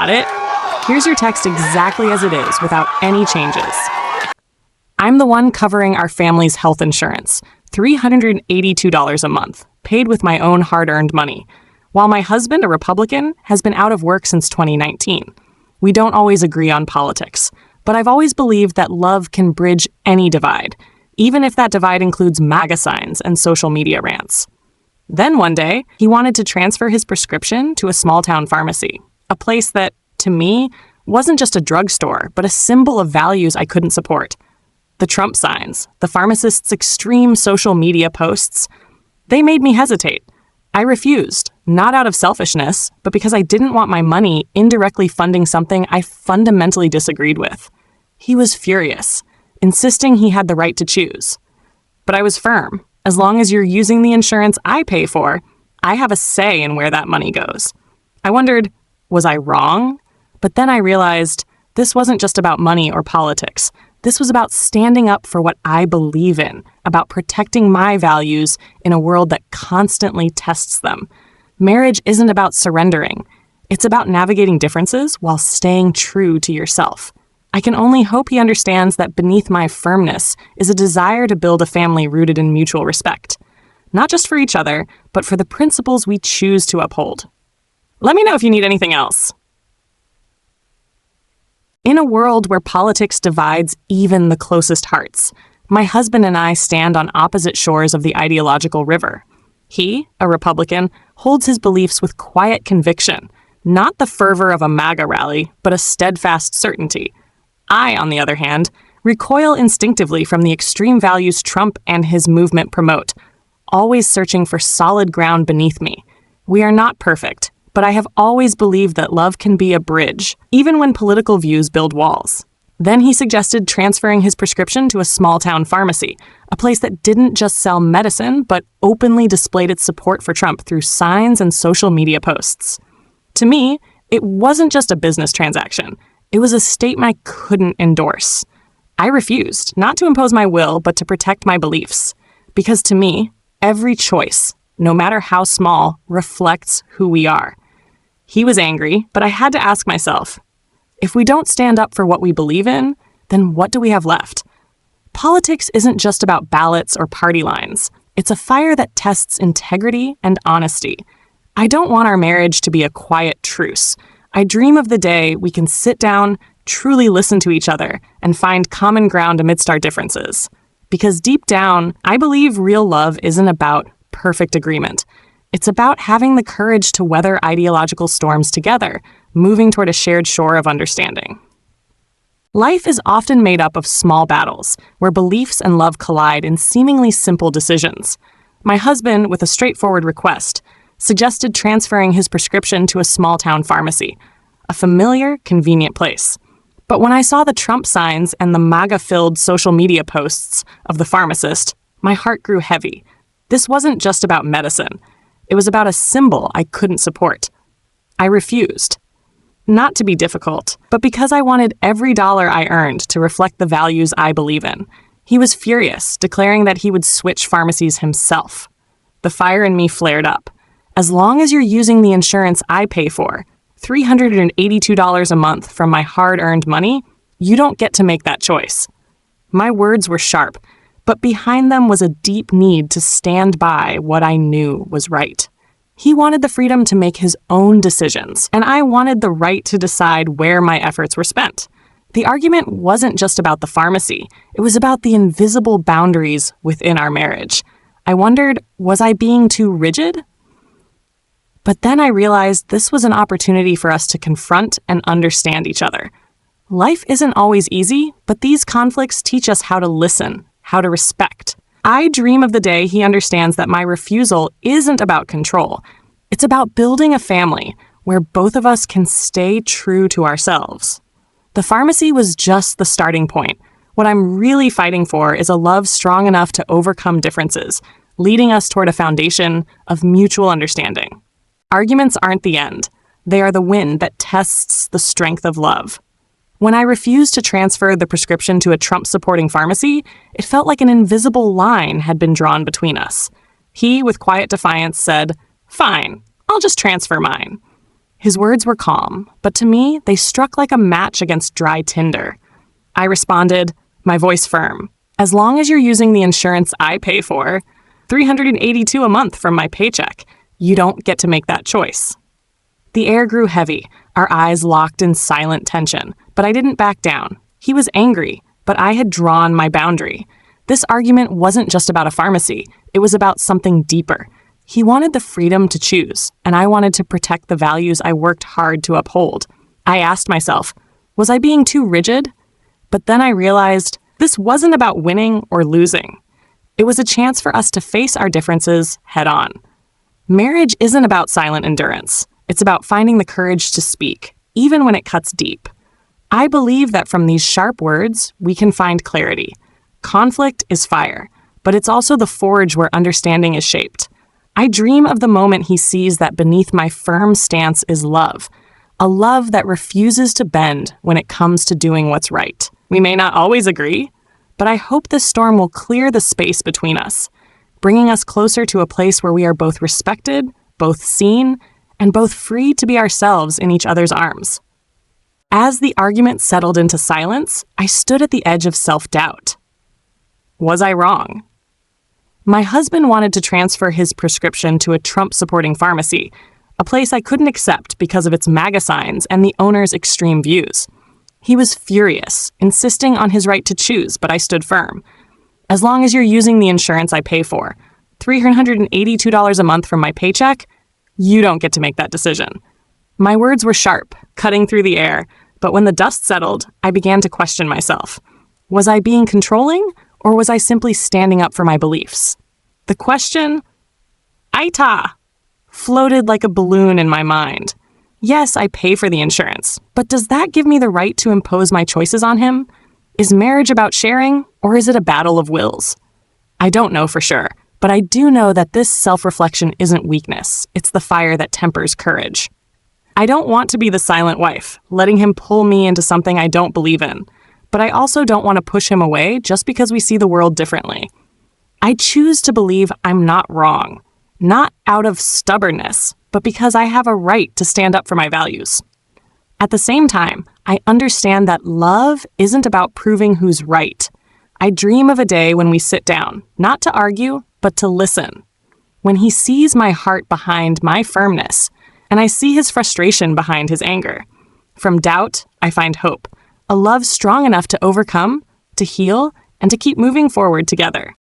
Got it? Here's your text exactly as it is, without any changes. I'm the one covering our family's health insurance, $382 a month, paid with my own hard-earned money, while my husband, a Republican, has been out of work since 2019. We don't always agree on politics, but I've always believed that love can bridge any divide, even if that divide includes MAGA signs and social media rants. Then one day, he wanted to transfer his prescription to a small-town pharmacy, a place that, to me, wasn't just a drugstore, but a symbol of values I couldn't support. The Trump signs, the pharmacist's extreme social media posts, they made me hesitate. I refused, not out of selfishness, but because I didn't want my money indirectly funding something I fundamentally disagreed with. He was furious, insisting he had the right to choose. But I was firm. As long as you're using the insurance I pay for, I have a say in where that money goes. I wondered, was I wrong? But then I realized this wasn't just about money or politics. This was about standing up for what I believe in, about protecting my values in a world that constantly tests them. Marriage isn't about surrendering. It's about navigating differences while staying true to yourself. I can only hope he understands that beneath my firmness is a desire to build a family rooted in mutual respect, not just for each other, but for the principles we choose to uphold. Let me know if you need anything else. In a world where politics divides even the closest hearts, my husband and I stand on opposite shores of the ideological river. He, a Republican, holds his beliefs with quiet conviction, not the fervor of a MAGA rally, but a steadfast certainty. I, on the other hand, recoil instinctively from the extreme values Trump and his movement promote, always searching for solid ground beneath me. We are not perfect, but I have always believed that love can be a bridge, even when political views build walls. Then he suggested transferring his prescription to a small-town pharmacy, a place that didn't just sell medicine, but openly displayed its support for Trump through signs and social media posts. To me, it wasn't just a business transaction. It was a statement I couldn't endorse. I refused, not to impose my will, but to protect my beliefs. Because to me, every choice, no matter how small, reflects who we are. He was angry, but I had to ask myself, if we don't stand up for what we believe in, then what do we have left? Politics isn't just about ballots or party lines. It's a fire that tests integrity and honesty. I don't want our marriage to be a quiet truce. I dream of the day we can sit down, truly listen to each other, and find common ground amidst our differences. Because deep down, I believe real love isn't about perfect agreement. It's about having the courage to weather ideological storms together, moving toward a shared shore of understanding. Life is often made up of small battles, where beliefs and love collide in seemingly simple decisions. My husband, with a straightforward request, suggested transferring his prescription to a small-town pharmacy, a familiar, convenient place. But when I saw the Trump signs and the MAGA-filled social media posts of the pharmacist, my heart grew heavy. This wasn't just about medicine. It was about a symbol I couldn't support. I refused. Not to be difficult, but because I wanted every dollar I earned to reflect the values I believe in. He was furious, declaring that he would switch pharmacies himself. The fire in me flared up. As long as you're using the insurance I pay for, $382 a month from my hard-earned money, you don't get to make that choice. My words were sharp, but behind them was a deep need to stand by what I knew was right. He wanted the freedom to make his own decisions, and I wanted the right to decide where my efforts were spent. The argument wasn't just about the pharmacy. It was about the invisible boundaries within our marriage. I wondered, was I being too rigid? But then I realized this was an opportunity for us to confront and understand each other. Life isn't always easy, but these conflicts teach us how to listen, how to respect. I dream of the day he understands that my refusal isn't about control. It's about building a family where both of us can stay true to ourselves. The pharmacy was just the starting point. What I'm really fighting for is a love strong enough to overcome differences, leading us toward a foundation of mutual understanding. Arguments aren't the end. They are the wind that tests the strength of love. When I refused to transfer the prescription to a Trump-supporting pharmacy, it felt like an invisible line had been drawn between us. He, with quiet defiance, said, "Fine, I'll just transfer mine." His words were calm, but to me, they struck like a match against dry tinder. I responded, my voice firm, as long as you're using the insurance I pay for, $382 a month from my paycheck, you don't get to make that choice. The air grew heavy, our eyes locked in silent tension, but I didn't back down. He was angry, but I had drawn my boundary. This argument wasn't just about a pharmacy, it was about something deeper. He wanted the freedom to choose, and I wanted to protect the values I worked hard to uphold. I asked myself, was I being too rigid? But then I realized this wasn't about winning or losing. It was a chance for us to face our differences head on. Marriage isn't about silent endurance. It's about finding the courage to speak, even when it cuts deep. I believe that from these sharp words, we can find clarity. Conflict is fire, but it's also the forge where understanding is shaped. I dream of the moment he sees that beneath my firm stance is love, a love that refuses to bend when it comes to doing what's right. We may not always agree, but I hope this storm will clear the space between us, bringing us closer to a place where we are both respected, both seen, and both free to be ourselves in each other's arms. As the argument settled into silence, I stood at the edge of self-doubt. Was I wrong? My husband wanted to transfer his prescription to a Trump-supporting pharmacy, a place I couldn't accept because of its MAGA signs and the owner's extreme views. He was furious, insisting on his right to choose, but I stood firm. As long as you're using the insurance I pay for, $382 a month from my paycheck, you don't get to make that decision. My words were sharp, cutting through the air, but when the dust settled, I began to question myself. Was I being controlling, or was I simply standing up for my beliefs? The question, Aita, floated like a balloon in my mind. Yes, I pay for the insurance, but does that give me the right to impose my choices on him? Is marriage about sharing, or is it a battle of wills? I don't know for sure, but I do know that this self-reflection isn't weakness. It's the fire that tempers courage. I don't want to be the silent wife, letting him pull me into something I don't believe in, but I also don't want to push him away just because we see the world differently. I choose to believe I'm not wrong, not out of stubbornness, but because I have a right to stand up for my values. At the same time, I understand that love isn't about proving who's right. I dream of a day when we sit down, not to argue, but to listen. When he sees my heart behind my firmness, and I see his frustration behind his anger. From doubt, I find hope, a love strong enough to overcome, to heal, and to keep moving forward together.